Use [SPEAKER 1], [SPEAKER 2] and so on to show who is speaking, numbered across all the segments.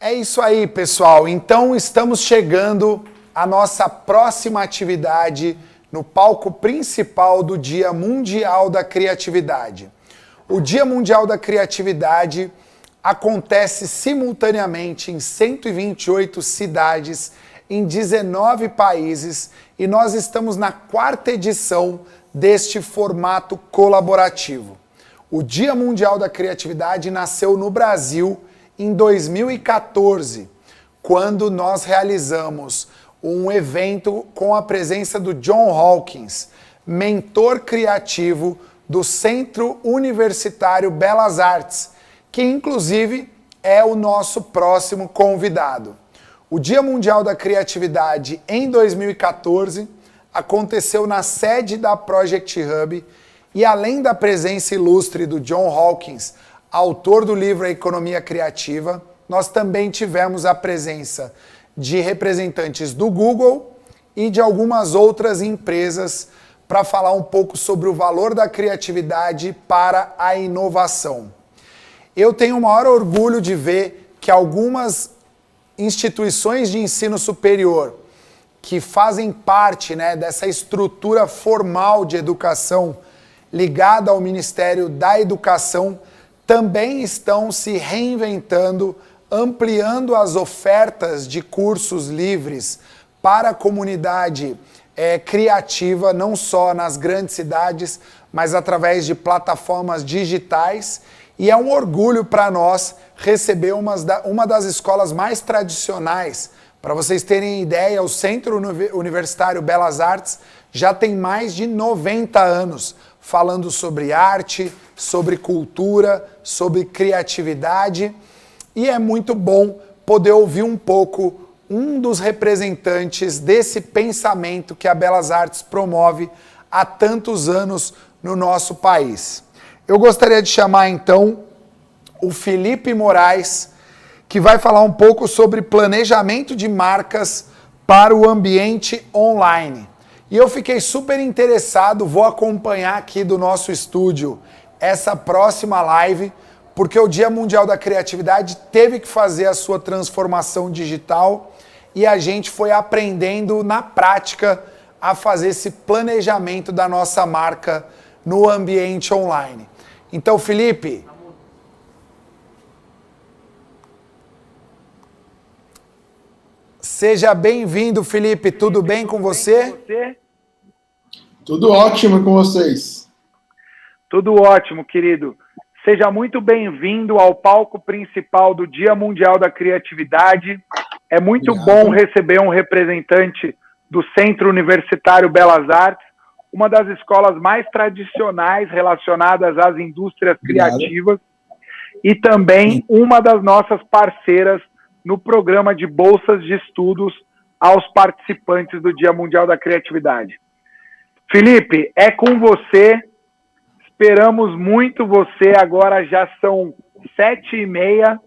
[SPEAKER 1] É isso aí, pessoal. Então estamos chegando à nossa próxima atividade no palco principal do Dia Mundial da Criatividade. O Dia Mundial da Criatividade acontece simultaneamente em 128 cidades, em 19 países, e nós estamos na 4ª edição deste formato colaborativo. O Dia Mundial da Criatividade nasceu no Brasil em 2014, quando nós realizamos um evento com a presença do John Hawkins, mentor criativo do Centro Universitário Belas Artes, que inclusive é o nosso próximo convidado. O Dia Mundial da Criatividade em 2014 aconteceu na sede da Project Hub e, além da presença ilustre do John Hawkins, autor do livro A Economia Criativa, nós também tivemos a presença de representantes do Google e de algumas outras empresas para falar um pouco sobre o valor da criatividade para a inovação. Eu tenho o maior orgulho de ver que algumas instituições de ensino superior que fazem parte, dessa estrutura formal de educação ligada ao Ministério da Educação também estão se reinventando, ampliando as ofertas de cursos livres para a comunidade criativa, não só nas grandes cidades, mas através de plataformas digitais. E é um orgulho para nós receber uma das escolas mais tradicionais. Para vocês terem ideia, o Centro Universitário Belas Artes já tem mais de 90 anos falando sobre arte, sobre cultura, sobre criatividade. E é muito bom poder ouvir um pouco um dos representantes desse pensamento que a Belas Artes promove há tantos anos no nosso país. Eu gostaria de chamar então o Felipe Moraes, que vai falar um pouco sobre planejamento de marcas para o ambiente online. E eu fiquei super interessado, vou acompanhar aqui do nosso estúdio essa próxima live, porque o Dia Mundial da Criatividade teve que fazer a sua transformação digital e a gente foi aprendendo na prática a fazer esse planejamento da nossa marca no ambiente online. Então, Felipe, seja bem-vindo, Felipe. Tudo bem com você?
[SPEAKER 2] Tudo ótimo com vocês.
[SPEAKER 3] Tudo ótimo, querido. Seja muito bem-vindo ao palco principal do Dia Mundial da Criatividade. É muito bom receber um representante do Centro Universitário Belas Artes, uma das escolas mais tradicionais relacionadas às indústrias criativas e também uma das nossas parceiras no programa de bolsas de estudos aos participantes do Dia Mundial da Criatividade. Felipe, é com você, esperamos muito você, agora já são 7h30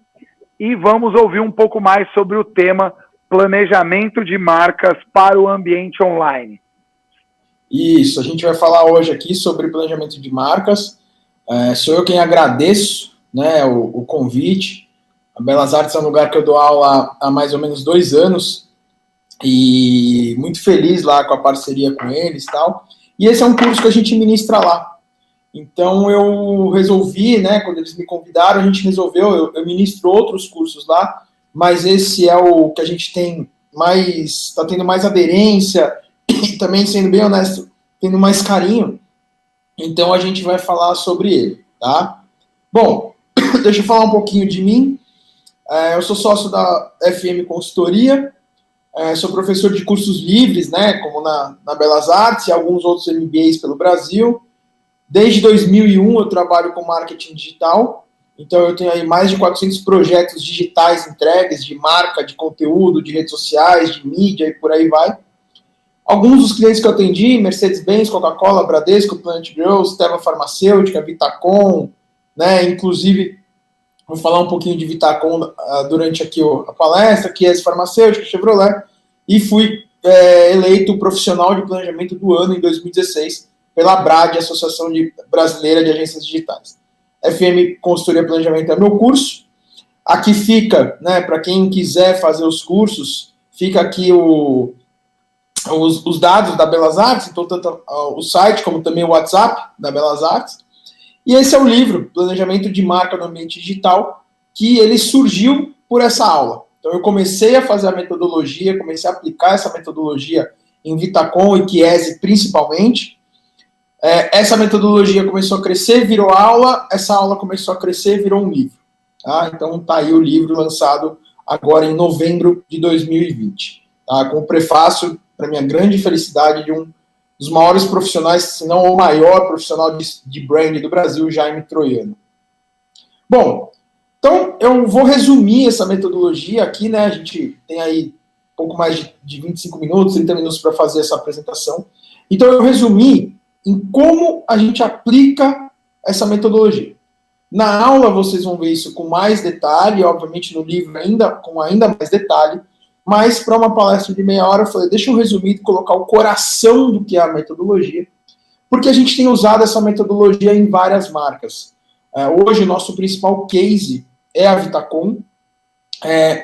[SPEAKER 3] e vamos ouvir um pouco mais sobre o tema planejamento de marcas para o ambiente online.
[SPEAKER 2] Isso, a gente vai falar hoje aqui sobre planejamento de marcas. Sou eu quem agradeço o convite. A Belas Artes é um lugar que eu dou aula há mais ou menos 2 anos e muito feliz lá com a parceria com eles e tal. E esse é um curso que a gente ministra lá. Então eu resolvi, quando eles me convidaram, a gente resolveu, eu ministro outros cursos lá, mas esse é o que a gente tem mais, está tendo mais aderência e também, sendo bem honesto, tendo mais carinho. Então a gente vai falar sobre ele, tá? Bom, deixa eu falar um pouquinho de mim. Eu sou sócio da FM Consultoria, sou professor de cursos livres, como na Belas Artes e alguns outros MBAs pelo Brasil. Desde 2001 eu trabalho com marketing digital, então eu tenho aí mais de 400 projetos digitais entregues de marca, de conteúdo, de redes sociais, de mídia e por aí vai. Alguns dos clientes que eu atendi, Mercedes-Benz, Coca-Cola, Bradesco, Plant Growth, Teva Farmacêutica, Vitacom, inclusive vou falar um pouquinho de Vitacom durante aqui a palestra, Chiesi Farmacêutica, Chevrolet, e fui eleito profissional de planejamento do ano em 2016 pela BRAD, Associação Brasileira de Agências Digitais. FM Consultoria Planejamento é meu curso. Aqui fica, né, para quem quiser fazer os cursos, fica aqui os dados da Belas Artes, então tanto o site como também o WhatsApp da Belas Artes. E esse é o livro, Planejamento de Marca no Ambiente Digital, que ele surgiu por essa aula. Então eu comecei a fazer a metodologia, comecei a aplicar essa metodologia em Vitacom e Chiesi principalmente. Essa metodologia começou a crescer, virou aula, essa aula começou a crescer, virou um livro. Tá? Então está aí o livro lançado agora em novembro de 2020. Tá? Com o prefácio, para minha grande felicidade, de um dos maiores profissionais, se não o maior profissional de brand do Brasil, Jaime Troiano. Bom, então eu vou resumir essa metodologia aqui, né? A gente tem aí pouco mais de 25 minutos, 30 minutos para fazer essa apresentação. Então eu resumi em como a gente aplica essa metodologia. Na aula vocês vão ver isso com mais detalhe, obviamente no livro com ainda mais detalhe, mas para uma palestra de meia hora eu falei, deixa eu resumir e colocar o coração do que é a metodologia, porque a gente tem usado essa metodologia em várias marcas. Hoje o nosso principal case é a Vitacom.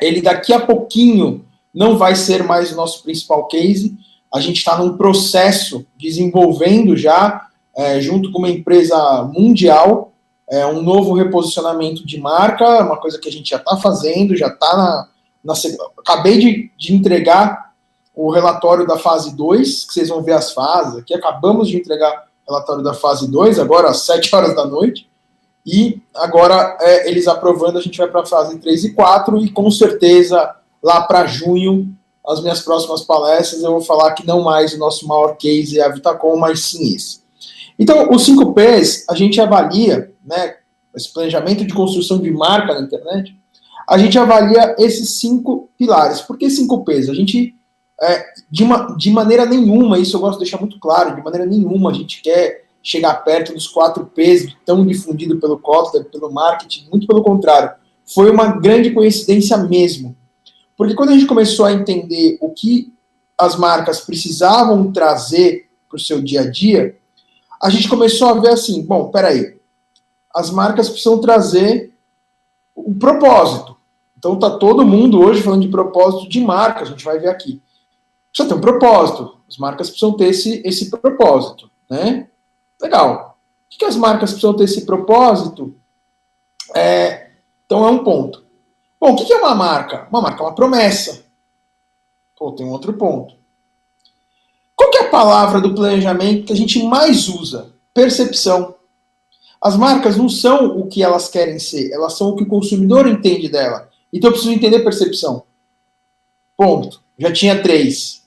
[SPEAKER 2] Ele daqui a pouquinho não vai ser mais o nosso principal case. A gente está num processo desenvolvendo já, junto com uma empresa mundial, um novo reposicionamento de marca, uma coisa que a gente já está fazendo, já está acabei de entregar o relatório da fase 2, que vocês vão ver as fases aqui. Acabamos de entregar o relatório da fase 2, agora às 7 horas da noite. E agora, eles aprovando, a gente vai para a fase 3 e 4, e com certeza, lá para junho, as minhas próximas palestras, eu vou falar que não mais o nosso maior case é a Vitacom, mas sim esse. Então, os 5 Ps, a gente avalia, né, esse planejamento de construção de marca na internet, a gente avalia esses 5 pilares. Por que 5 Ps? A gente, de maneira nenhuma, isso eu gosto de deixar muito claro, de maneira nenhuma a gente quer chegar perto dos 4 Ps tão difundido pelo Kotler, pelo marketing, muito pelo contrário. Foi uma grande coincidência mesmo. Porque quando a gente começou a entender o que as marcas precisavam trazer para o seu dia a dia, a gente começou a ver assim, bom, peraí, as marcas precisam trazer o propósito. Então tá todo mundo hoje falando de propósito de marca, a gente vai ver aqui. Precisa ter um propósito, as marcas precisam ter esse propósito, né? Legal. O que as marcas precisam ter esse propósito? Então é um ponto. Bom, o que é uma marca? Uma marca é uma promessa. Pô, tem um outro ponto. Qual que é a palavra do planejamento que a gente mais usa? Percepção. As marcas não são o que elas querem ser, elas são o que o consumidor entende dela. Então eu preciso entender percepção. Ponto. Já tinha 3.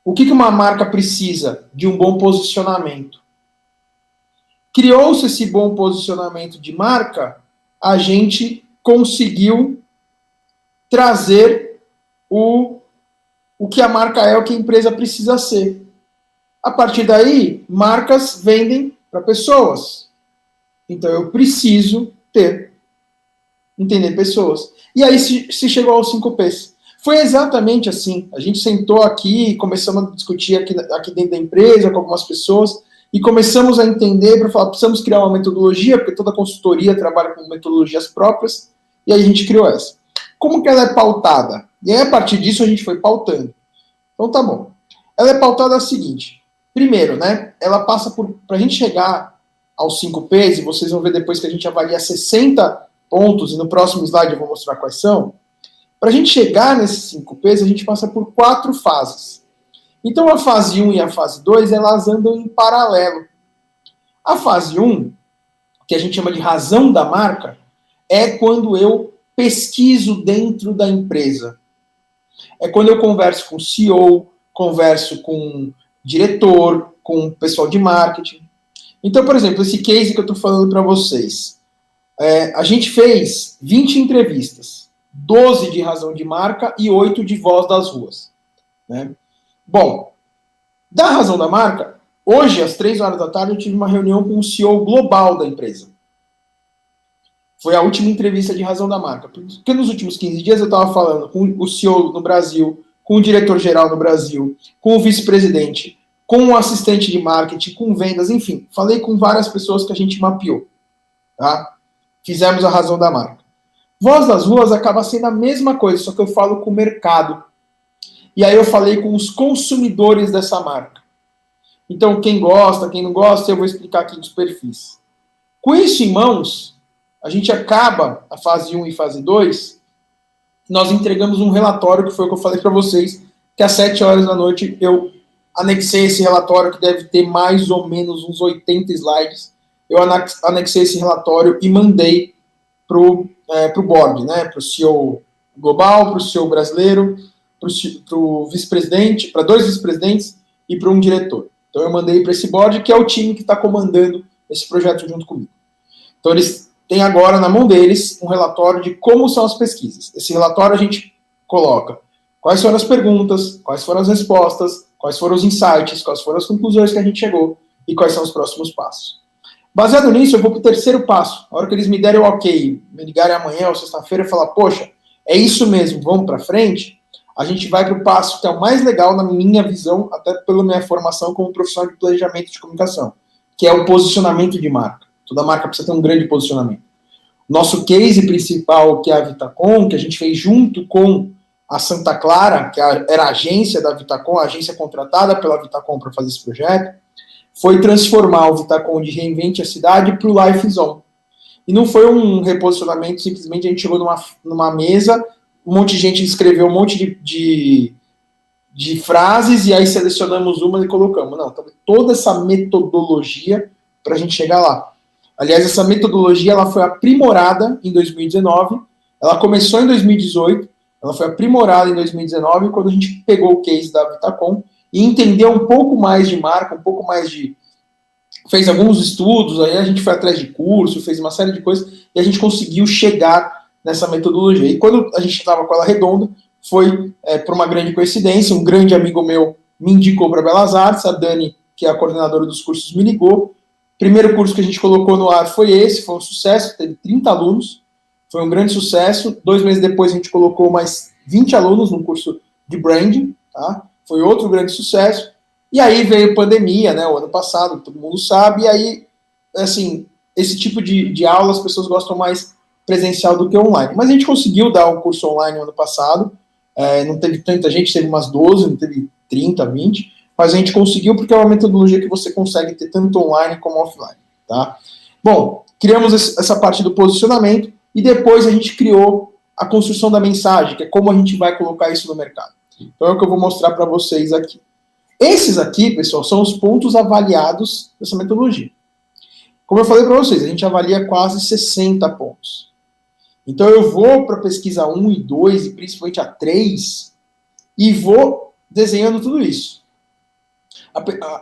[SPEAKER 2] O que uma marca precisa? De um bom posicionamento. Criou-se esse bom posicionamento de marca, a gente conseguiu trazer o que a marca é, o que a empresa precisa ser. A partir daí, marcas vendem para pessoas. Então eu preciso entender pessoas. E aí se chegou aos 5 Ps. Foi exatamente assim. A gente sentou aqui, começamos a discutir aqui dentro da empresa com algumas pessoas, e começamos a entender, para falar, precisamos criar uma metodologia, porque toda consultoria trabalha com metodologias próprias, e aí a gente criou essa. Como que ela é pautada? E aí, a partir disso, a gente foi pautando. Então, tá bom. Ela é pautada a seguinte. Primeiro, né, ela passa para a gente chegar aos 5 Ps, e vocês vão ver depois que a gente avalia 60 pontos, e no próximo slide eu vou mostrar quais são. Para a gente chegar nesses 5 Ps, a gente passa por 4 fases. Então, a fase 1 e a fase 2, elas andam em paralelo. A fase 1, que a gente chama de razão da marca, é quando eu pesquiso dentro da empresa. É quando eu converso com o CEO, converso com diretor, com o pessoal de marketing. Então, por exemplo, esse case que eu estou falando para vocês. A gente fez 20 entrevistas, 12 de razão de marca e 8 de voz das ruas. Né? Bom, da razão da marca, hoje, às 3 horas da tarde, eu tive uma reunião com o CEO global da empresa. Foi a última entrevista de razão da marca. Porque nos últimos 15 dias eu estava falando com o CEO no Brasil, com o diretor-geral no Brasil, com o vice-presidente, com o assistente de marketing, com vendas, enfim. Falei com várias pessoas que a gente mapeou. Tá? Fizemos a razão da marca. Voz das ruas acaba sendo a mesma coisa, só que eu falo com o mercado. E aí eu falei com os consumidores dessa marca. Então, quem gosta, quem não gosta, eu vou explicar aqui dos perfis. Com isso em mãos, a gente acaba a fase 1 e fase 2, nós entregamos um relatório, que foi o que eu falei para vocês, que às 7 horas da noite eu anexei esse relatório, que deve ter mais ou menos uns 80 slides. Eu anexei esse relatório e mandei para o board, né, para o CEO global, para o CEO brasileiro, para o vice-presidente, para 2 vice-presidentes e para um diretor. Então eu mandei para esse board, que é o time que está comandando esse projeto junto comigo. Então eles têm agora na mão deles um relatório de como são as pesquisas. Esse relatório a gente coloca quais foram as perguntas, quais foram as respostas, quais foram os insights, quais foram as conclusões que a gente chegou e quais são os próximos passos. Baseado nisso, eu vou para o terceiro passo. A hora que eles me derem o ok, me ligarem amanhã ou sexta-feira e falar, poxa, é isso mesmo, vamos para frente, a gente vai para o passo que é o mais legal na minha visão, até pela minha formação como profissional de planejamento de comunicação, que é o posicionamento de marca. Toda marca precisa ter um grande posicionamento. Nosso case principal, que é a Vitacom, que a gente fez junto com a Santa Clara, que era a agência da Vitacom, a agência contratada pela Vitacom para fazer esse projeto, foi transformar o Vitacom de Reinvente a Cidade para o Life Zone. E não foi um reposicionamento, simplesmente a gente chegou numa mesa, um monte de gente escreveu um monte de frases e aí selecionamos uma e colocamos. Não, toda essa metodologia para a gente chegar lá. Aliás, essa metodologia ela foi aprimorada em 2019, ela começou em 2018, ela foi aprimorada em 2019, quando a gente pegou o case da Vitacom e entendeu um pouco mais de marca, um pouco mais de... Fez alguns estudos, aí a gente foi atrás de curso, fez uma série de coisas, e a gente conseguiu chegar nessa metodologia. E quando a gente estava com ela redonda, foi por uma grande coincidência, um grande amigo meu me indicou para Belas Artes, a Dani, que é a coordenadora dos cursos, me ligou. Primeiro curso que a gente colocou no ar foi esse, foi um sucesso, teve 30 alunos, foi um grande sucesso. 2 meses depois a gente colocou mais 20 alunos no curso de branding, tá? Foi outro grande sucesso. E aí veio pandemia, né, o ano passado, todo mundo sabe, e aí, assim, esse tipo de aula as pessoas gostam mais presencial do que online. Mas a gente conseguiu dar um curso online no ano passado, não teve tanta gente, teve umas 12, não teve 30, 20, mas a gente conseguiu porque é uma metodologia que você consegue ter tanto online como offline, tá? Bom, criamos essa parte do posicionamento e depois a gente criou a construção da mensagem, que é como a gente vai colocar isso no mercado. Então é o que eu vou mostrar para vocês aqui. Esses aqui, pessoal, são os pontos avaliados dessa metodologia. Como eu falei para vocês, a gente avalia quase 60 pontos. Então eu vou para a pesquisa 1 e 2, e principalmente a 3, e vou desenhando tudo isso.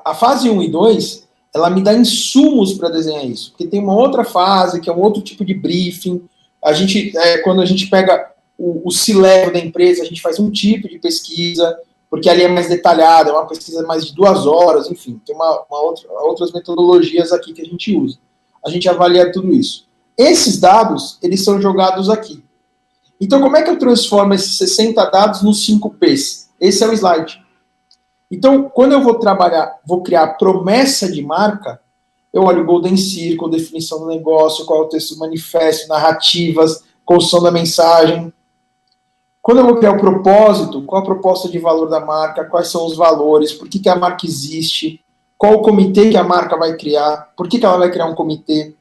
[SPEAKER 2] A fase 1 e 2, ela me dá insumos para desenhar isso, porque tem uma outra fase, que é um outro tipo de briefing. Quando a gente pega o C-level da empresa, a gente faz um tipo de pesquisa, porque ali é mais detalhada, é uma pesquisa mais de 2 horas, enfim, tem outras metodologias aqui que a gente usa. A gente avalia tudo isso. Esses dados, eles são jogados aqui. Então, como é que eu transformo esses 60 dados nos 5 Ps? Esse é o slide. Então, quando eu vou criar promessa de marca, eu olho o Golden Circle, definição do negócio, qual é o texto do manifesto, narrativas, construção da mensagem. Quando eu vou criar o propósito, qual a proposta de valor da marca, quais são os valores, por que a marca existe, qual o comitê que a marca vai criar, por que ela vai criar um comitê.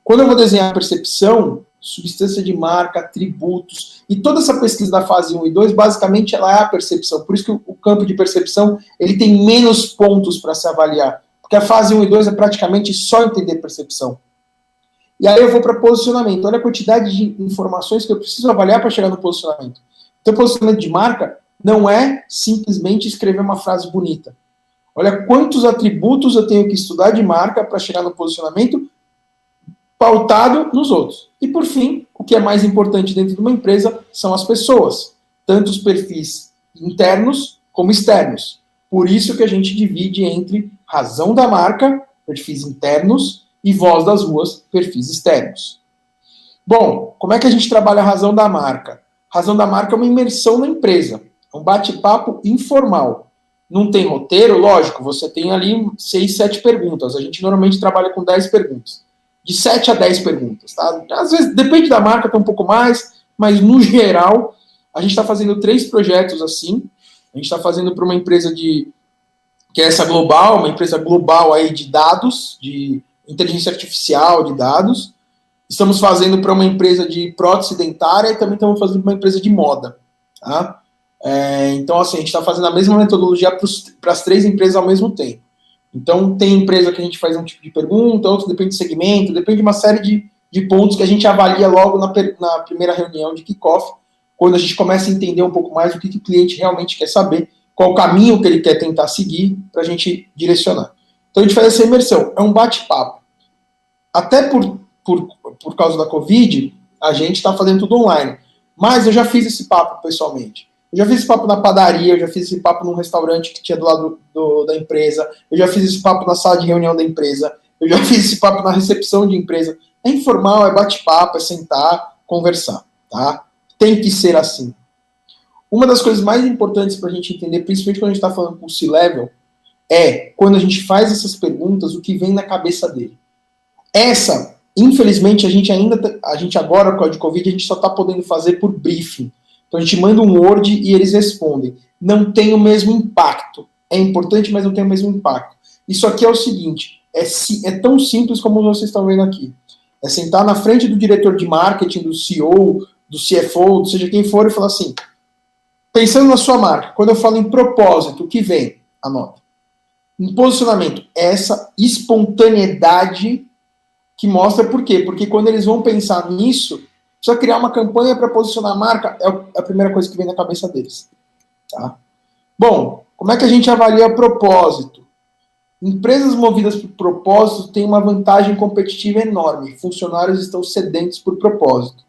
[SPEAKER 2] Quando eu vou desenhar a percepção, substância de marca, atributos, e toda essa pesquisa da fase 1 e 2, basicamente ela é a percepção. Por isso que o campo de percepção ele tem menos pontos para se avaliar. Porque a fase 1 e 2 é praticamente só entender percepção. E aí eu vou para posicionamento. Olha a quantidade de informações que eu preciso avaliar para chegar no posicionamento. Então, posicionamento de marca não é simplesmente escrever uma frase bonita. Olha quantos atributos eu tenho que estudar de marca para chegar no posicionamento pautado nos outros. E, por fim, o que é mais importante dentro de uma empresa são as pessoas. Tanto os perfis internos como externos. Por isso que a gente divide entre razão da marca, perfis internos, e voz das ruas, perfis externos. Bom, como é que a gente trabalha a razão da marca? A razão da marca é uma imersão na empresa, é um bate-papo informal. Não tem roteiro, lógico, você tem ali 6, 7 perguntas. A gente normalmente trabalha com 10 perguntas. de 7 a 10 perguntas, tá? Às vezes, depende da marca, tem um pouco mais, mas no geral, a gente está fazendo 3 projetos assim. A gente está fazendo para uma empresa que é essa global, uma empresa global aí de dados, de inteligência artificial de dados. Estamos fazendo para uma empresa de prótese dentária e também estamos fazendo para uma empresa de moda, tá? Então, assim, a gente está fazendo a mesma metodologia para as 3 empresas ao mesmo tempo. Então, tem empresa que a gente faz um tipo de pergunta, outro depende do segmento, depende de uma série de pontos que a gente avalia logo na primeira reunião de kickoff, quando a gente começa a entender um pouco mais o que o cliente realmente quer saber, qual o caminho que ele quer tentar seguir para a gente direcionar. Então, a gente faz essa imersão, é um bate-papo. Até por causa da Covid, a gente está fazendo tudo online. Mas eu já fiz esse papo pessoalmente. Eu já fiz esse papo na padaria, eu já fiz esse papo num restaurante que tinha do lado da empresa, eu já fiz esse papo na sala de reunião da empresa, eu já fiz esse papo na recepção de empresa. É informal, é bate-papo, é sentar, conversar, tá? Tem que ser assim. Uma das coisas mais importantes para a gente entender, principalmente quando a gente está falando com o C-Level, é quando a gente faz essas perguntas, o que vem na cabeça dele. Infelizmente, a gente agora, por causa de Covid, a gente só está podendo fazer por briefing. Então a gente manda um Word e eles respondem. Não tem o mesmo impacto. É importante, mas não tem o mesmo impacto. Isso aqui é o seguinte, é tão simples como vocês estão vendo aqui. É sentar na frente do diretor de marketing, do CEO, do CFO, seja quem for, e falar assim, pensando na sua marca, quando eu falo em propósito, o que vem? Anota. Em posicionamento, essa espontaneidade que mostra por quê? Porque quando eles vão pensar nisso, precisa criar uma campanha para posicionar a marca, é a primeira coisa que vem na cabeça deles. Tá? Bom, como é que a gente avalia propósito? Empresas movidas por propósito têm uma vantagem competitiva enorme. Funcionários estão sedentos por propósito.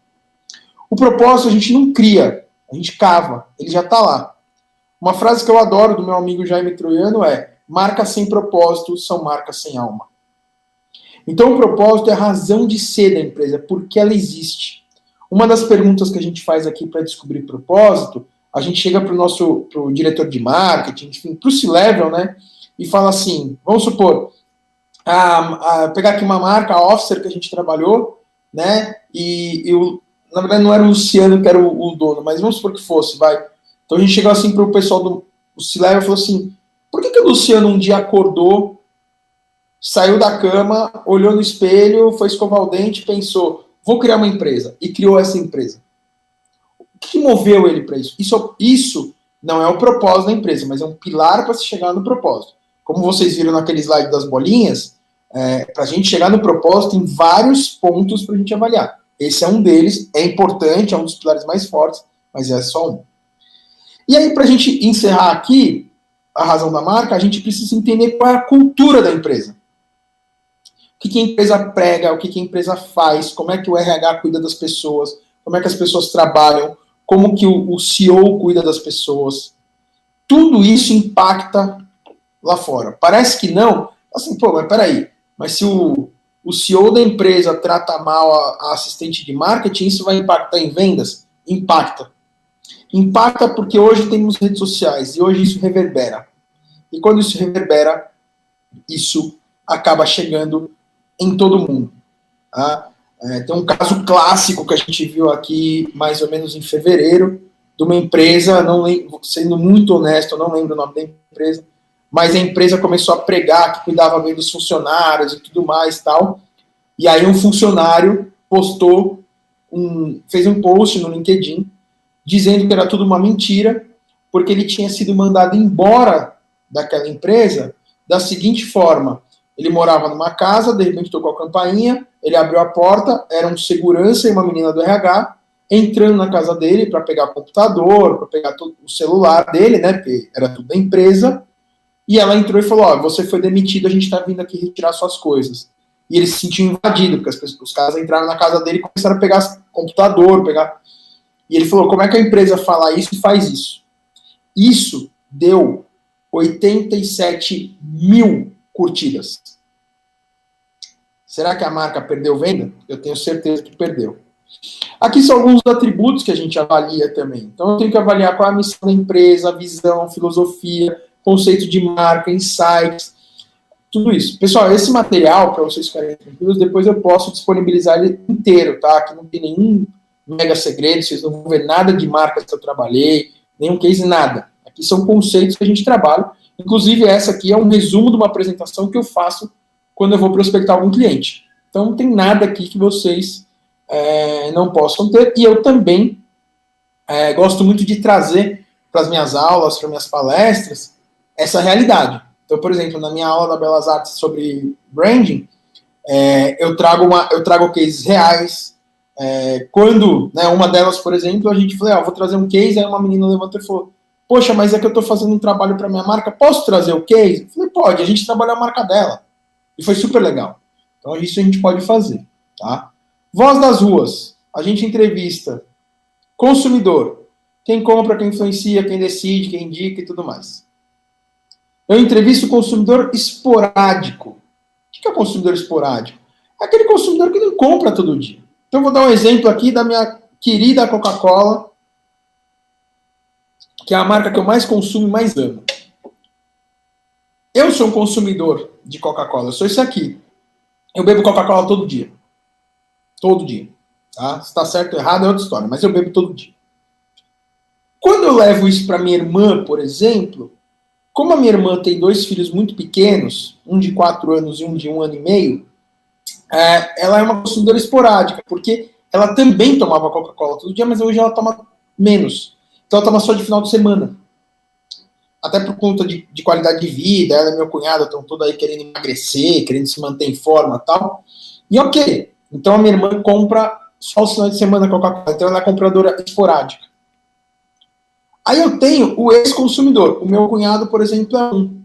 [SPEAKER 2] O propósito a gente não cria, a gente cava, ele já está lá. Uma frase que eu adoro do meu amigo Jaime Troiano é: marcas sem propósito são marcas sem alma. Então o propósito é a razão de ser da empresa, porque ela existe. Uma das perguntas que a gente faz aqui para descobrir propósito, a gente chega para o diretor de marketing, enfim, para o C-Level, né, e fala assim, vamos supor, pegar aqui uma marca, a Officer, que a gente trabalhou, né, na verdade não era o Luciano que era o dono, mas vamos supor que fosse, vai. Então a gente chegou assim para o pessoal do C-Level e falou assim, por que o Luciano um dia acordou, saiu da cama, olhou no espelho, foi escovar o dente, pensou, vou criar uma empresa, e criou essa empresa? O que moveu ele para isso? Isso não é o propósito da empresa, mas é um pilar para se chegar no propósito. Como vocês viram naquele slide das bolinhas, para a gente chegar no propósito, tem vários pontos para a gente avaliar. Esse é um deles, é importante, é um dos pilares mais fortes, mas é só um. E aí, para a gente encerrar aqui a razão da marca, a gente precisa entender qual é a cultura da empresa. O que a empresa prega, o que a empresa faz, como é que o RH cuida das pessoas, como é que as pessoas trabalham, como que o CEO cuida das pessoas. Tudo isso impacta lá fora. Parece que não, assim, pô, mas peraí, mas se o CEO da empresa trata mal a assistente de marketing, isso vai impactar em vendas? Impacta. Impacta porque hoje temos redes sociais e hoje isso reverbera. E quando isso reverbera, isso acaba chegando em todo mundo. Tá? Tem um caso clássico que a gente viu aqui mais ou menos em fevereiro, de uma empresa, sendo muito honesto, eu não lembro o nome da empresa, mas a empresa começou a pregar que cuidava bem dos funcionários e tudo mais tal, e aí um funcionário fez um post no LinkedIn dizendo que era tudo uma mentira, porque ele tinha sido mandado embora daquela empresa da seguinte forma: ele morava numa casa, de repente tocou a campainha, ele abriu a porta, era um segurança e uma menina do RH, entrando na casa dele para pegar o computador, para pegar o celular dele, né, porque era tudo da empresa, e ela entrou e falou, ó, você foi demitido, a gente está vindo aqui retirar suas coisas. E ele se sentiu invadido, porque os caras entraram na casa dele e começaram a pegar computador, E ele falou, como é que a empresa fala isso e faz isso? Isso deu 87 mil curtidas. Será que a marca perdeu venda? Eu tenho certeza que perdeu. Aqui são alguns atributos que a gente avalia também. Então eu tenho que avaliar qual é a missão da empresa, a visão, filosofia, conceito de marca, insights. tudo isso. Pessoal, esse material, para vocês ficarem tranquilos, depois eu posso disponibilizar ele inteiro, tá? Aqui não tem nenhum mega segredo, vocês não vão ver nada de marcas que eu trabalhei, nenhum case, nada. Aqui são conceitos que a gente trabalha. Inclusive, essa aqui é um resumo de uma apresentação que eu faço quando eu vou prospectar algum cliente. Então, não tem nada aqui que vocês não possam ter. E eu também gosto muito de trazer para as minhas aulas, para minhas palestras, essa realidade. Então, por exemplo, na minha aula da Belas Artes sobre branding, eu trago cases reais. Quando, né, uma delas, por exemplo, a gente falou, vou trazer um case, aí uma menina levantou e falou, poxa, mas é que eu estou fazendo um trabalho para minha marca, posso trazer o case? Eu falei, pode, a gente trabalha a marca dela. E foi super legal. Então, isso a gente pode fazer, tá? Voz das ruas. A gente entrevista consumidor. Quem compra, quem influencia, quem decide, quem indica e tudo mais. Eu entrevisto o consumidor esporádico. O que é consumidor esporádico? É aquele consumidor que não compra todo dia. Então, eu vou dar um exemplo aqui da minha querida Coca-Cola, que é a marca que eu mais consumo e mais amo. Eu sou um consumidor de Coca-Cola, eu sou esse aqui. Eu bebo Coca-Cola todo dia. Todo dia. Tá? Se está certo ou errado é outra história, mas eu bebo todo dia. Quando eu levo isso para minha irmã, por exemplo, como a minha irmã tem 2 filhos muito pequenos, um de 4 anos e um de 1 ano e meio, ela é uma consumidora esporádica, porque ela também tomava Coca-Cola todo dia, mas hoje ela toma menos. Então ela toma só de final de semana. Até por conta de qualidade de vida, ela e meu cunhado estão todos aí querendo emagrecer, querendo se manter em forma e tal. E ok. Então a minha irmã compra só os finais de semana Coca-Cola. Então ela é compradora esporádica. Aí eu tenho o ex-consumidor. O meu cunhado, por exemplo, é um.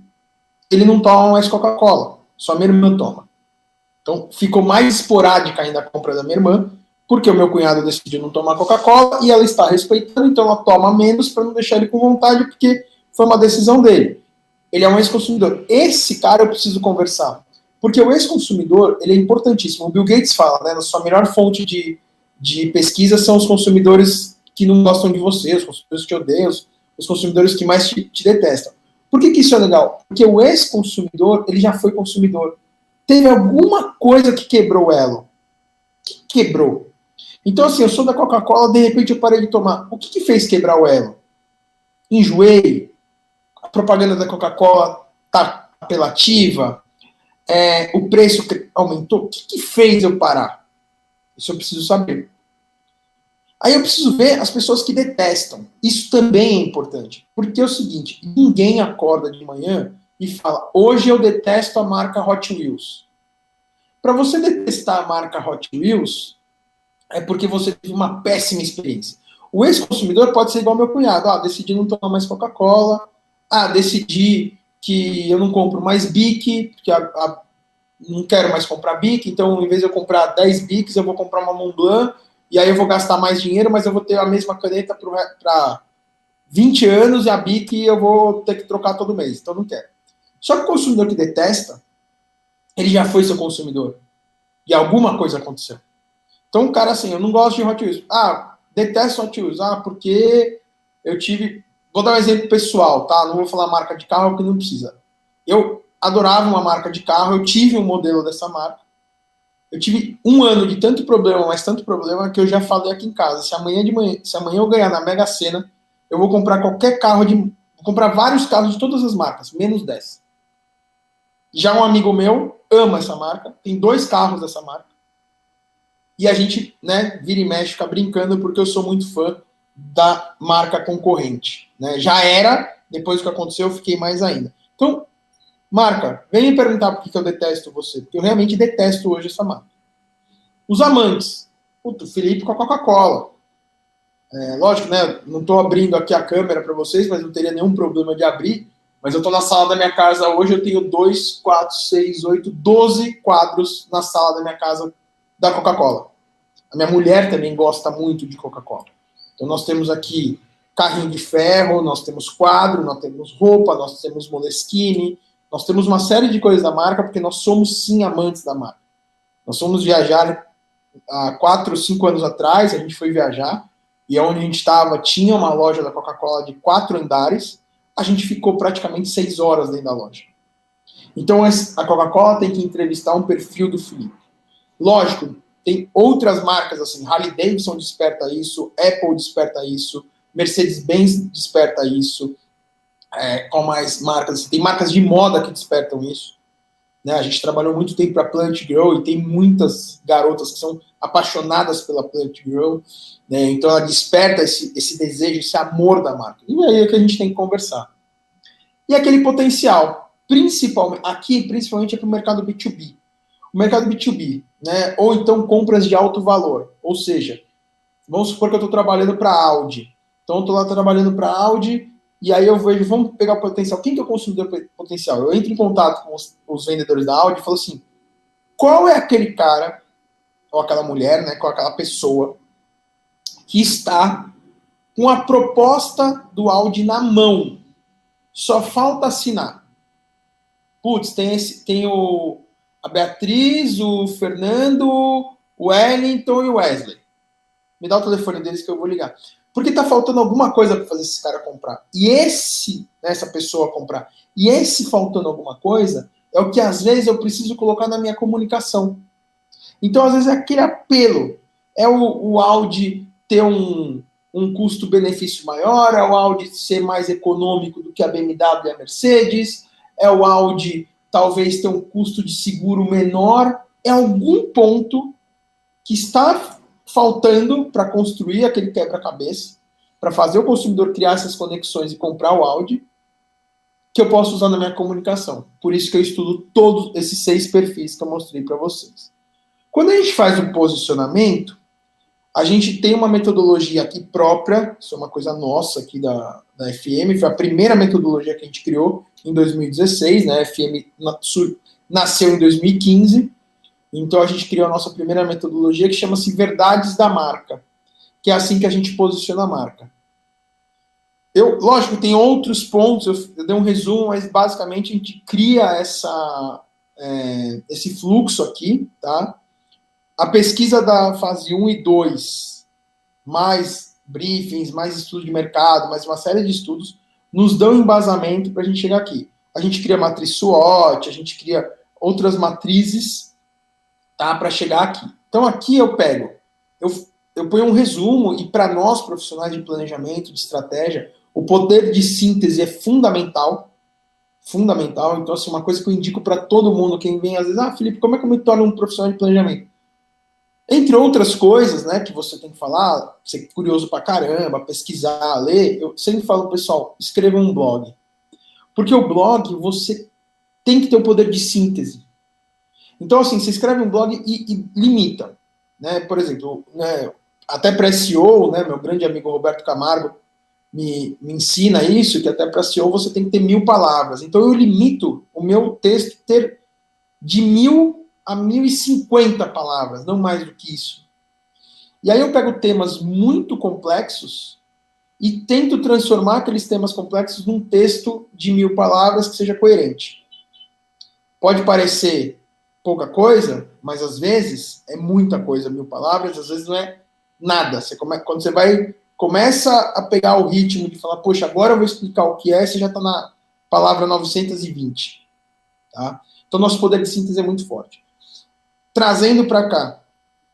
[SPEAKER 2] Ele não toma mais Coca-Cola. Só a minha irmã toma. Então ficou mais esporádica ainda a compra da minha irmã, porque o meu cunhado decidiu não tomar Coca-Cola e ela está respeitando, então ela toma menos para não deixar ele com vontade, porque foi uma decisão dele. Ele é um ex-consumidor. Esse cara eu preciso conversar. Porque o ex-consumidor, ele é importantíssimo. O Bill Gates fala, né, na sua melhor fonte de pesquisa são os consumidores que não gostam de você, os consumidores que te odeiam, os consumidores que mais te detestam. Por que isso é legal? Porque o ex-consumidor, ele já foi consumidor. Teve alguma coisa que quebrou o elo. Que quebrou? Então, assim, eu sou da Coca-Cola, de repente eu parei de tomar. O que fez quebrar o elo? Enjoei? A propaganda da Coca-Cola tá apelativa? O preço aumentou? O que fez eu parar? Isso eu preciso saber. Aí eu preciso ver as pessoas que detestam. Isso também é importante. Porque é o seguinte, ninguém acorda de manhã e fala, hoje eu detesto a marca Hot Wheels. Para você detestar a marca Hot Wheels, é porque você teve uma péssima experiência. O ex-consumidor pode ser igual ao meu cunhado. Decidi não tomar mais Coca-Cola. Decidi que eu não compro mais Bic, porque não quero mais comprar Bic, então em vez de eu comprar 10 Bics, eu vou comprar uma Montblanc, e aí eu vou gastar mais dinheiro, mas eu vou ter a mesma caneta para 20 anos, e a Bic eu vou ter que trocar todo mês, então não quero. Só que o consumidor que detesta, ele já foi seu consumidor. E alguma coisa aconteceu. Então o cara assim, eu não gosto de Hot Wheels. Detesto Hot Wheels. Porque eu tive... Vou dar um exemplo pessoal, tá? Não vou falar marca de carro, porque não precisa. Eu adorava uma marca de carro, eu tive um modelo dessa marca. Eu tive 1 ano de tanto problema, mas tanto problema, que eu já falei aqui em casa. Se amanhã eu ganhar na Mega Sena, eu vou comprar qualquer carro vou comprar vários carros de todas as marcas, menos 10. Já um amigo meu ama essa marca, tem 2 carros dessa marca. E a gente, né, vira e mexe, fica brincando, porque eu sou muito fã da marca concorrente. Né? Já era, depois do que aconteceu, eu fiquei mais ainda. Então, marca, vem me perguntar por que eu detesto você, porque eu realmente detesto hoje essa marca. Os amantes. O Felipe com a Coca-Cola. Lógico, né, não estou abrindo aqui a câmera para vocês, mas não teria nenhum problema de abrir. Mas eu estou na sala da minha casa hoje, eu tenho 2, 4, 6, 8, 12 quadros na sala da minha casa da Coca-Cola. A minha mulher também gosta muito de Coca-Cola. Então nós temos aqui carrinho de ferro, nós temos quadro, nós temos roupa, nós temos Moleskine, nós temos uma série de coisas da marca, porque nós somos sim amantes da marca. Nós fomos viajar há 4 ou 5 anos atrás, a gente foi viajar, e onde a gente estava tinha uma loja da Coca-Cola de 4 andares, a gente ficou praticamente 6 horas dentro da loja. Então a Coca-Cola tem que entrevistar um perfil do Felipe. Lógico, tem outras marcas assim, Harley Davidson desperta isso, Apple desperta isso, Mercedes-Benz desperta isso, qual mais marcas? Tem marcas de moda que despertam isso. Né? A gente trabalhou muito tempo para Planet Girl e tem muitas garotas que são apaixonadas pela Planet Girl, né? Então ela desperta esse desejo, esse amor da marca. E aí é que a gente tem que conversar. E aquele potencial, principalmente é para o mercado B2B. O mercado B2B, né? Ou então compras de alto valor. Ou seja, vamos supor que eu estou trabalhando para a Audi. Então eu estou lá trabalhando para a Audi e aí eu vejo, vamos pegar o potencial. Quem que é o consumidor potencial? Eu entro em contato com os vendedores da Audi e falo assim, qual é aquele cara, ou aquela mulher, né? Qual é aquela pessoa que está com a proposta do Audi na mão? Só falta assinar. Putz, tem a Beatriz, o Fernando, o Wellington e o Wesley. Me dá o telefone deles que eu vou ligar. Porque tá faltando alguma coisa para fazer esse cara comprar. E essa pessoa comprar. E esse faltando alguma coisa é o que às vezes eu preciso colocar na minha comunicação. Então, às vezes, é aquele apelo. É o Audi ter um custo-benefício maior, é o Audi ser mais econômico do que a BMW e a Mercedes, é o Audi talvez ter um custo de seguro menor, é algum ponto que está faltando para construir aquele quebra-cabeça, para fazer o consumidor criar essas conexões e comprar o Audi, que eu posso usar na minha comunicação. Por isso que eu estudo todos esses 6 perfis que eu mostrei para vocês. Quando a gente faz o posicionamento, a gente tem uma metodologia aqui própria, isso é uma coisa nossa aqui da FM, foi a primeira metodologia que a gente criou em 2016, né? A FM nasceu em 2015, então a gente criou a nossa primeira metodologia que chama-se Verdades da Marca, que é assim que a gente posiciona a marca. Lógico, tem outros pontos, eu dei um resumo, mas basicamente a gente cria esse fluxo aqui, tá? A pesquisa da fase 1 e 2, mais briefings, mais estudo de mercado, mais uma série de estudos, nos dão embasamento para a gente chegar aqui. A gente cria matriz SWOT, a gente cria outras matrizes, tá, para chegar aqui. Então aqui eu ponho um resumo, e para nós, profissionais de planejamento, de estratégia, o poder de síntese é fundamental. Fundamental. Então, assim, uma coisa que eu indico para todo mundo, quem vem às vezes, Felipe, como é que eu me torno um profissional de planejamento? Entre outras coisas, né, que você tem que falar, ser curioso pra caramba, pesquisar, ler, eu sempre falo, pessoal, escreva um blog. Porque o blog, você tem que ter o poder de síntese. Então, assim, você escreve um blog e limita. Né? Por exemplo, né, até para SEO, né, meu grande amigo Roberto Camargo me ensina isso, que até para SEO você tem que ter 1000 palavras. Então, eu limito o meu texto ter de 1000 a 1050 palavras, não mais do que isso. E aí eu pego temas muito complexos e tento transformar aqueles temas complexos num texto de 1000 palavras que seja coerente. Pode parecer pouca coisa, mas às vezes é muita coisa, 1000 palavras, às vezes não é nada. Quando você começa a pegar o ritmo de falar, poxa, agora eu vou explicar o que é, você já está na palavra 920. Tá? Então nosso poder de síntese é muito forte. Trazendo para cá.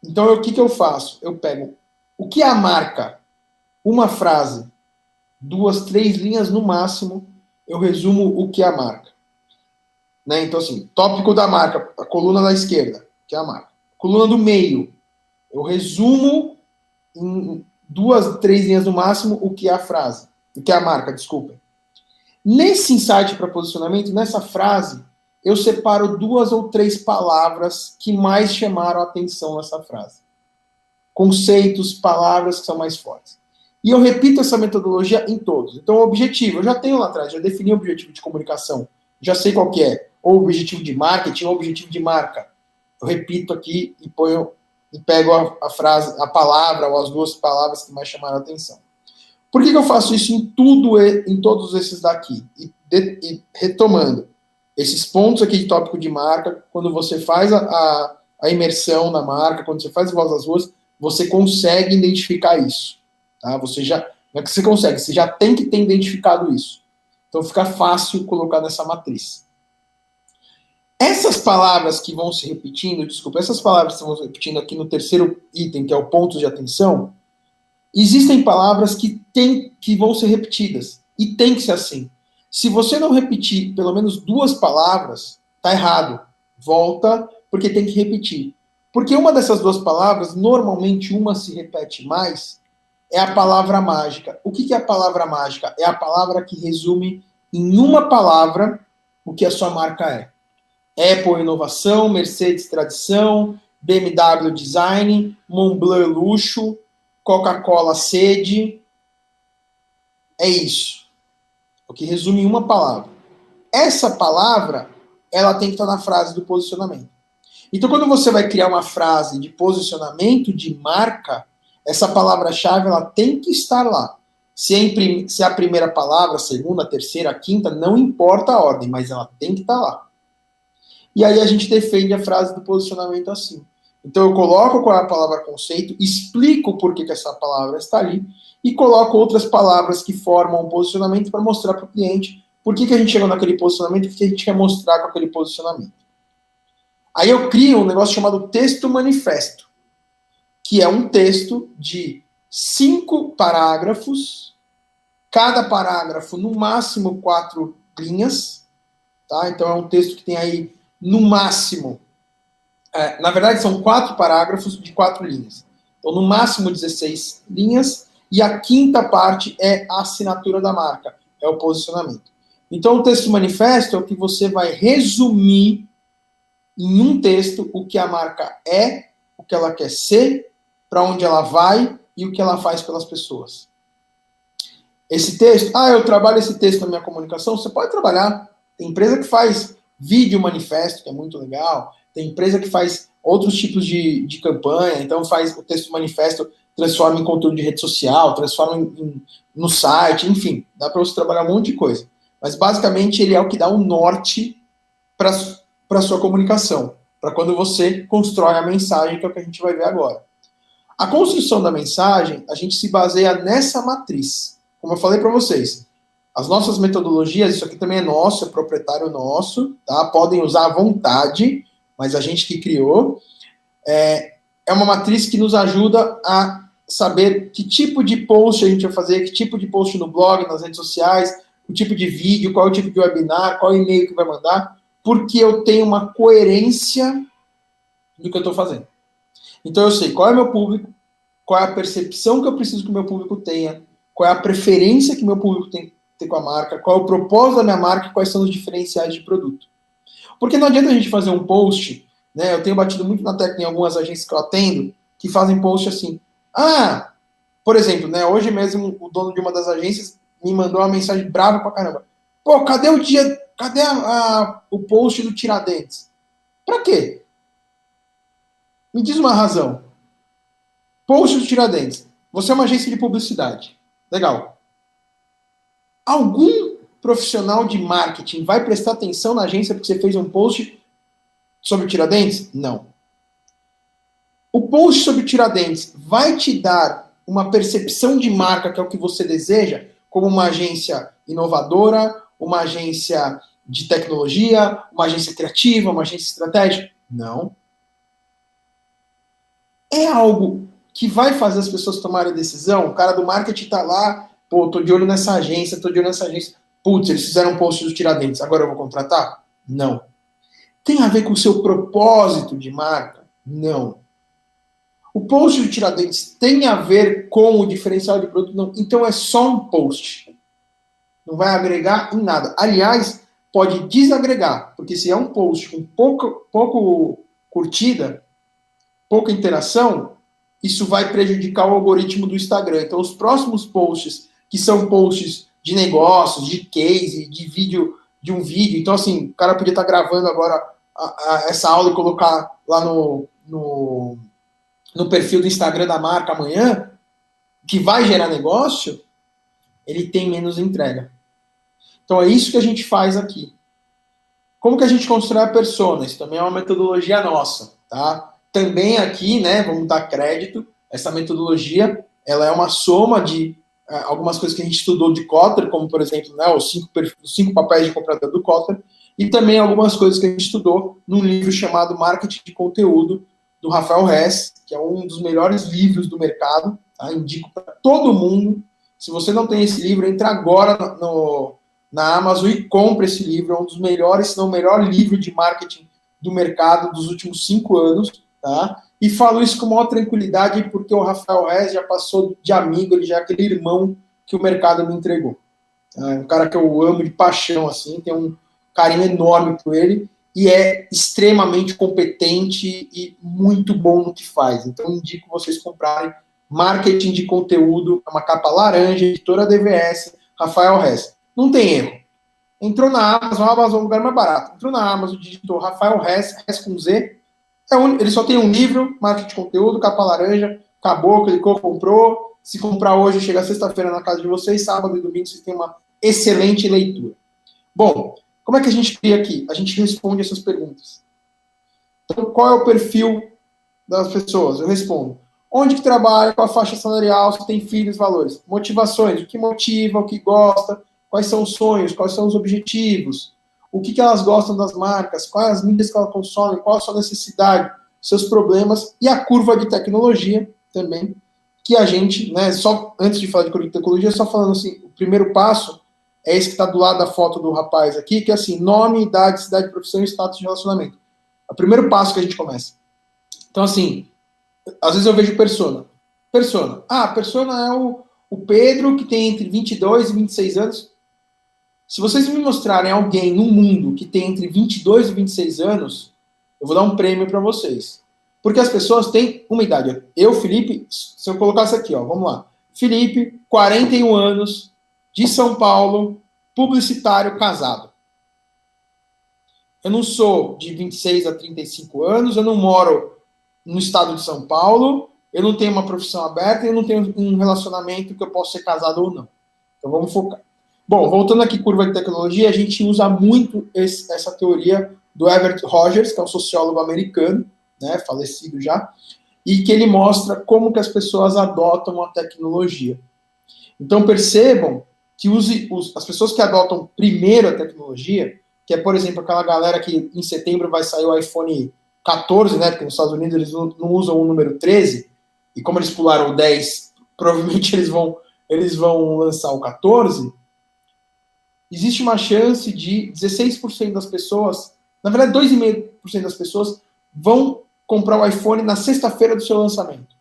[SPEAKER 2] Então, o que eu faço? Eu pego o que é a marca? Uma frase, 2, 3 linhas no máximo, eu resumo o que é a marca. Né? Então, assim, tópico da marca, a coluna da esquerda, que é a marca. Coluna do meio, eu resumo em 2, 3 linhas no máximo o que é a frase, o que é a marca, desculpa. Nesse insight para posicionamento, nessa frase, eu separo 2 ou 3 palavras que mais chamaram a atenção nessa frase. Conceitos, palavras que são mais fortes. E eu repito essa metodologia em todos. Então, o objetivo, eu já tenho lá atrás, já defini o objetivo de comunicação, já sei qual que é. Ou o objetivo de marketing, ou o objetivo de marca. Eu repito aqui e pego a frase, a palavra, ou as 2 palavras que mais chamaram a atenção. Por que eu faço isso em todos esses daqui? E retomando. Esses pontos aqui de tópico de marca, quando você faz a imersão na marca, quando você faz Voz das Ruas, você consegue identificar isso. Tá? Não é que você consegue, você já tem que ter identificado isso. Então fica fácil colocar nessa matriz. Essas palavras que vão se repetindo, desculpa, essas palavras que vão se repetindo aqui no terceiro item, que é o ponto de atenção, existem palavras que vão ser repetidas. E tem que ser assim. Se você não repetir pelo menos 2 palavras, tá errado. Volta, porque tem que repetir. Porque uma dessas 2 palavras, normalmente uma se repete mais, é a palavra mágica. O que é a palavra mágica? É a palavra que resume em uma palavra o que a sua marca é. Apple inovação, Mercedes tradição, BMW design, Montblanc luxo, Coca-Cola sede. É isso. O que resume em uma palavra. Essa palavra, ela tem que estar na frase do posicionamento. Então, quando você vai criar uma frase de posicionamento de marca, essa palavra-chave ela tem que estar lá. Se é a primeira palavra, a segunda, a terceira, a quinta, não importa a ordem, mas ela tem que estar lá. E aí a gente defende a frase do posicionamento assim. Então eu coloco qual é a palavra conceito, explico por que essa palavra está ali e coloco outras palavras que formam o posicionamento para mostrar para o cliente por que a gente chegou naquele posicionamento e o que a gente quer mostrar com aquele posicionamento. Aí eu crio um negócio chamado texto manifesto, que é um texto de 5 parágrafos, cada parágrafo no máximo 4 linhas, tá? Então é um texto que tem aí no máximo, na verdade são 4 parágrafos de 4 linhas. Então no máximo 16 linhas, e a quinta parte é a assinatura da marca, é o posicionamento. Então o texto manifesto é o que você vai resumir em um texto o que a marca é, o que ela quer ser, para onde ela vai e o que ela faz pelas pessoas. Esse texto, eu trabalho esse texto na minha comunicação, você pode trabalhar. Tem empresa que faz vídeo manifesto, que é muito legal. Tem empresa que faz outros tipos de campanha, então faz o texto manifesto, transforma em conteúdo de rede social, transforma no site, enfim, dá para você trabalhar um monte de coisa. Mas basicamente ele é o que dá um norte para a sua comunicação, para quando você constrói a mensagem, que é o que a gente vai ver agora. A construção da mensagem, a gente se baseia nessa matriz. Como eu falei para vocês, as nossas metodologias, isso aqui também é nosso, é proprietário nosso, tá? Podem usar à vontade, mas a gente que criou. É uma matriz que nos ajuda a saber que tipo de post a gente vai fazer, que tipo de post no blog, nas redes sociais, o tipo de vídeo, qual é o tipo de webinar, qual é o e-mail que vai mandar, porque eu tenho uma coerência do que eu estou fazendo. Então eu sei qual é o meu público, qual é a percepção que eu preciso que o meu público tenha, qual é a preferência que o meu público tem que ter com a marca, qual é o propósito da minha marca e quais são os diferenciais de produto. Porque não adianta a gente fazer um post, né? Eu tenho batido muito na tecla em algumas agências que eu atendo, que fazem post assim. Por exemplo, né? Hoje mesmo o dono de uma das agências me mandou uma mensagem brava pra caramba. Pô, cadê o post do Tiradentes? Pra quê? Me diz uma razão. Post do Tiradentes. Você é uma agência de publicidade. Legal. Algum profissional de marketing vai prestar atenção na agência porque você fez um post sobre o Tiradentes? Não. O post sobre o Tiradentes vai te dar uma percepção de marca, que é o que você deseja, como uma agência inovadora, uma agência de tecnologia, uma agência criativa, uma agência estratégica? Não. É algo que vai fazer as pessoas tomarem decisão? O cara do marketing tá lá, pô, tô de olho nessa agência, Putz, eles fizeram um post do Tiradentes, agora eu vou contratar? Não. Tem a ver com o seu propósito de marca? Não. O post do Tiradentes tem a ver com o diferencial de produto? Não. Então é só um post. Não vai agregar em nada. Aliás, pode desagregar, porque se é um post com pouco curtida, pouca interação, isso vai prejudicar o algoritmo do Instagram. Então os próximos posts, que são posts de negócios, de case, de um vídeo, então assim, o cara podia estar gravando agora essa aula e colocar lá no perfil do Instagram da marca amanhã, que vai gerar negócio, ele tem menos entrega. Então é isso que a gente faz aqui. Como que a gente constrói a persona? Isso também é uma metodologia nossa, tá? Também aqui, né, vamos dar crédito, essa metodologia, ela é uma soma de algumas coisas que a gente estudou de Kotler, como, por exemplo, né, os 5 papéis de comprador do Kotler, e também algumas coisas que a gente estudou num livro chamado Marketing de Conteúdo, do Rafael Hess, que é um dos melhores livros do mercado, tá? Indico para todo mundo. Se você não tem esse livro, entre agora na Amazon e compre esse livro, é um dos melhores, se não o melhor livro de marketing do mercado dos últimos 5 anos, tá? E falo isso com maior tranquilidade porque o Rafael Hess já passou de amigo, ele já é aquele irmão que o mercado me entregou. É um cara que eu amo de paixão, assim, tem um carinho enorme por ele e é extremamente competente e muito bom no que faz. Então, indico vocês comprarem Marketing de Conteúdo, é uma capa laranja, editora DVS, Rafael Hess. Não tem erro. Entrou na Amazon, a Amazon é um lugar mais barato. Entrou na Amazon, digitou Rafael Hess, Hess com Z. Ele só tem um livro, Marketing de Conteúdo, capa laranja, acabou, clicou, comprou. Se comprar hoje, chega sexta-feira na casa de vocês, sábado e domingo vocês têm uma excelente leitura. Bom, como é que a gente cria aqui? A gente responde essas perguntas. Então, qual é o perfil das pessoas? Eu respondo. Onde que trabalha, qual a faixa salarial, se tem filhos, valores. Motivações, o que motiva, o que gosta, quais são os sonhos, quais são os objetivos, o que elas gostam das marcas, quais as mídias que elas consomem, qual a sua necessidade, seus problemas, e a curva de tecnologia também, que a gente, né, só antes de falar de curva de tecnologia, só falando assim, o primeiro passo é esse que está do lado da foto do rapaz aqui, que é assim, nome, idade, cidade, profissão e status de relacionamento. É o primeiro passo que a gente começa. Então, assim, às vezes eu vejo persona. Persona. Ah, persona é o Pedro, que tem entre 22 e 26 anos. Se vocês me mostrarem alguém no mundo que tem entre 22 e 26 anos, eu vou dar um prêmio para vocês. Porque as pessoas têm uma idade. Eu, Felipe, se eu colocasse aqui, ó, vamos lá. Felipe, 41 anos, de São Paulo, publicitário, casado. Eu não sou de 26 a 35 anos, eu não moro no estado de São Paulo, eu não tenho uma profissão aberta, eu não tenho um relacionamento que eu possa ser casado ou não. Então vamos focar. Bom, voltando aqui, curva de tecnologia, a gente usa muito essa teoria do Everett Rogers, que é um sociólogo americano, né, falecido já, e que ele mostra como que as pessoas adotam a tecnologia. Então percebam que as pessoas que adotam primeiro a tecnologia, que é, por exemplo, aquela galera que em setembro vai sair o iPhone 14, né, porque nos Estados Unidos eles não usam o número 13, e como eles pularam o 10, provavelmente eles vão lançar o 14, existe uma chance de 16% das pessoas, na verdade 2,5% das pessoas vão comprar o iPhone na sexta-feira do seu lançamento.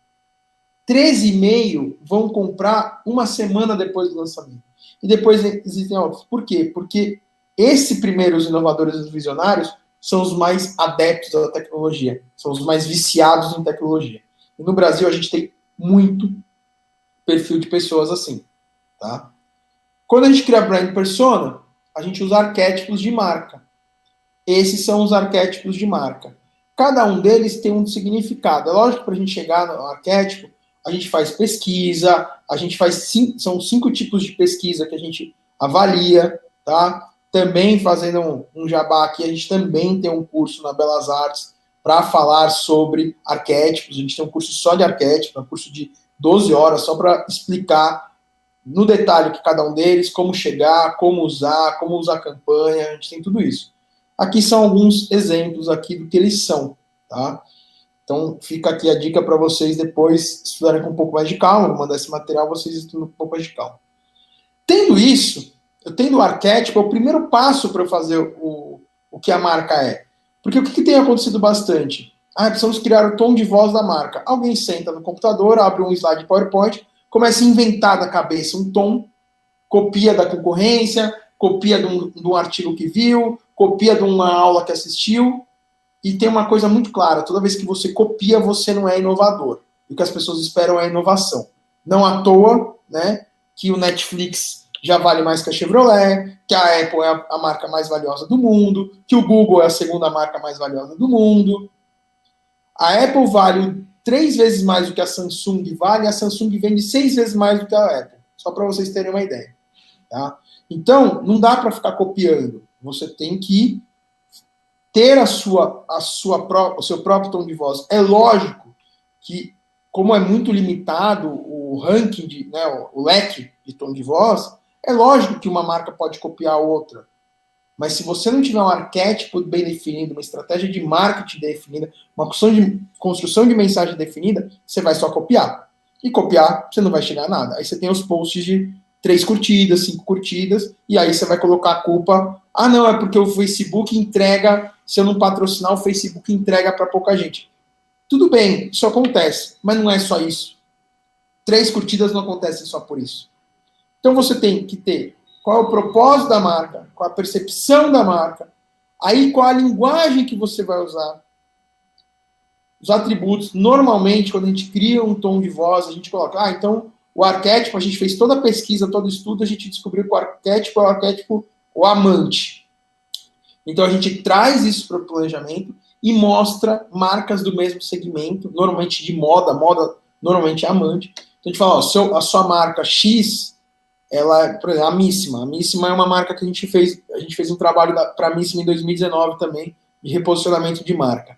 [SPEAKER 2] 13,5% vão comprar uma semana depois do lançamento. E depois existem outros. Por quê? Porque os inovadores e os visionários são os mais adeptos da tecnologia, são os mais viciados em tecnologia. E no Brasil a gente tem muito perfil de pessoas assim, tá? Quando a gente cria brand persona, a gente usa arquétipos de marca. Esses são os arquétipos de marca. Cada um deles tem um significado. É lógico que para a gente chegar no arquétipo, a gente faz pesquisa, são 5 tipos de pesquisa que a gente avalia, tá? Também fazendo um jabá aqui, a gente também tem um curso na Belas Artes para falar sobre arquétipos. A gente tem um curso só de arquétipo, um curso de 12 horas, só para explicar no detalhe que cada um deles, como chegar, como usar a campanha, a gente tem tudo isso. Aqui são alguns exemplos aqui do que eles são, tá? Então, fica aqui a dica para vocês depois estudarem com um pouco mais de calma, vou mandar esse material, vocês estudam com um pouco mais de calma. Tendo isso, eu tendo o arquétipo, é o primeiro passo para eu fazer o que a marca é. Porque o que tem acontecido bastante? Precisamos criar o tom de voz da marca. Alguém senta no computador, abre um slide PowerPoint, começa a inventar da cabeça um tom, copia da concorrência, copia de um artigo que viu, copia de uma aula que assistiu, e tem uma coisa muito clara, toda vez que você copia, você não é inovador. O que as pessoas esperam é inovação. Não à toa, né, que o Netflix já vale mais que a Chevrolet, que a Apple é a marca mais valiosa do mundo, que o Google é a segunda marca mais valiosa do mundo. A Apple vale 3 vezes mais do que a Samsung vale, e a Samsung vende 6 vezes mais do que a Apple. Só para vocês terem uma ideia. Tá? Então, não dá para ficar copiando. Você tem que ter o seu próprio tom de voz. É lógico que, como é muito limitado o ranking, o leque de tom de voz, é lógico que uma marca pode copiar a outra. Mas se você não tiver um arquétipo bem definido, uma estratégia de marketing definida, uma construção de mensagem definida, você vai só copiar. E copiar, você não vai chegar a nada. Aí você tem os posts de 3 curtidas, 5 curtidas, e aí você vai colocar a culpa. Ah, não, é porque o Facebook entrega, se eu não patrocinar, o Facebook entrega para pouca gente. Tudo bem, isso acontece, mas não é só isso. 3 curtidas não acontecem só por isso. Então você tem que ter qual é o propósito da marca, qual a percepção da marca, aí qual a linguagem que você vai usar, os atributos. Normalmente, quando a gente cria um tom de voz, a gente coloca, então, o arquétipo, a gente fez toda a pesquisa, todo o estudo, a gente descobriu que o arquétipo é o arquétipo, o amante. Então, a gente traz isso para o planejamento e mostra marcas do mesmo segmento, normalmente de moda normalmente é amante. Então, a gente fala, a sua marca X, ela, por exemplo, a Missima é uma marca que a gente fez um trabalho para a Missima em 2019 também, de reposicionamento de marca.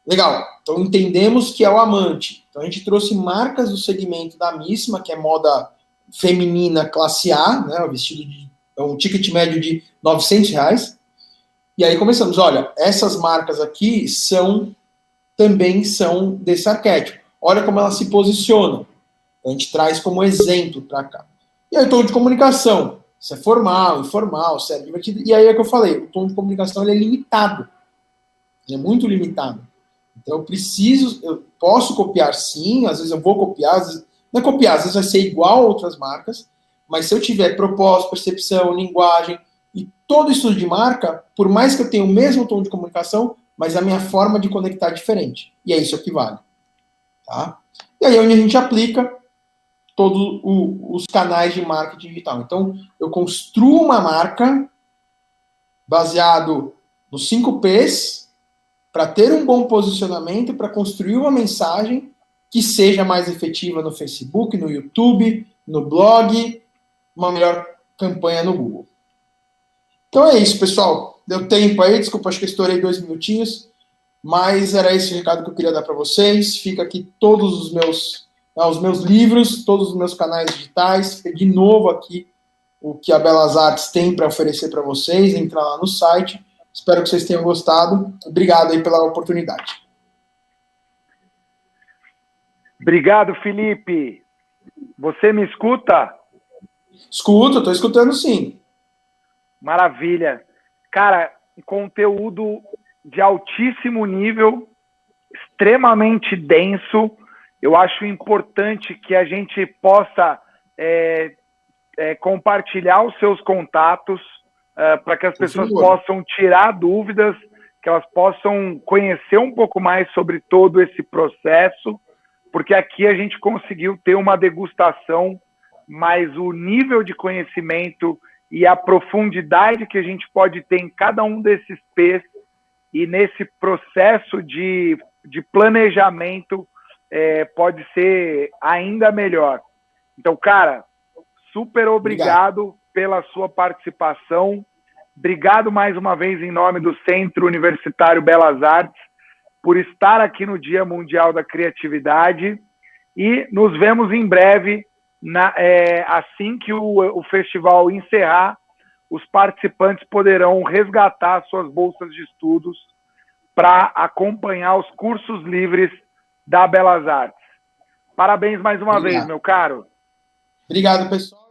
[SPEAKER 2] Legal, então entendemos que é o amante. Então a gente trouxe marcas do segmento da Missima, que é moda feminina classe A, né, o vestido é um ticket médio de R$900. E aí começamos, olha, essas marcas aqui também são desse arquétipo. Olha como elas se posicionam. A gente traz como exemplo para cá. E aí o tom de comunicação, se é formal, informal, se é divertido. E aí é que eu falei, o tom de comunicação ele é limitado. Ele é muito limitado. Então eu posso copiar sim, às vezes eu vou copiar, não é copiar, às vezes vai ser igual a outras marcas, mas se eu tiver propósito, percepção, linguagem e todo estudo de marca, por mais que eu tenha o mesmo tom de comunicação, mas a minha forma de conectar é diferente. E é isso que vale. Tá? E aí é onde a gente aplica todos os canais de marketing digital. Então, eu construo uma marca baseado nos 5 Ps para ter um bom posicionamento, para construir uma mensagem que seja mais efetiva no Facebook, no YouTube, no blog, uma melhor campanha no Google. Então é isso, pessoal. Deu tempo aí, desculpa, acho que eu estourei 2 minutinhos, mas era esse o recado que eu queria dar para vocês. Fica aqui todos os meus livros, todos os meus canais digitais. Fica de novo aqui o que a Belas Artes tem para oferecer para vocês. Entra lá no site. Espero que vocês tenham gostado. Obrigado aí pela oportunidade.
[SPEAKER 3] Obrigado, Felipe. Você me escuta?
[SPEAKER 2] Escuto, estou escutando sim.
[SPEAKER 3] Maravilha. Cara, conteúdo de altíssimo nível, extremamente denso. Eu acho importante que a gente possa compartilhar os seus contatos para que as pessoas possam tirar dúvidas, que elas possam conhecer um pouco mais sobre todo esse processo, porque aqui a gente conseguiu ter uma degustação, mas o nível de conhecimento e a profundidade que a gente pode ter em cada um desses P's e nesse processo de planejamento pode ser ainda melhor. Então, cara, super obrigado pela sua participação. Obrigado mais uma vez em nome do Centro Universitário Belas Artes por estar aqui no Dia Mundial da Criatividade e nos vemos em breve, assim que o festival encerrar, os participantes poderão resgatar suas bolsas de estudos para acompanhar os cursos livres da Belas Artes. Parabéns mais uma vez, meu caro.
[SPEAKER 2] Obrigado, pessoal.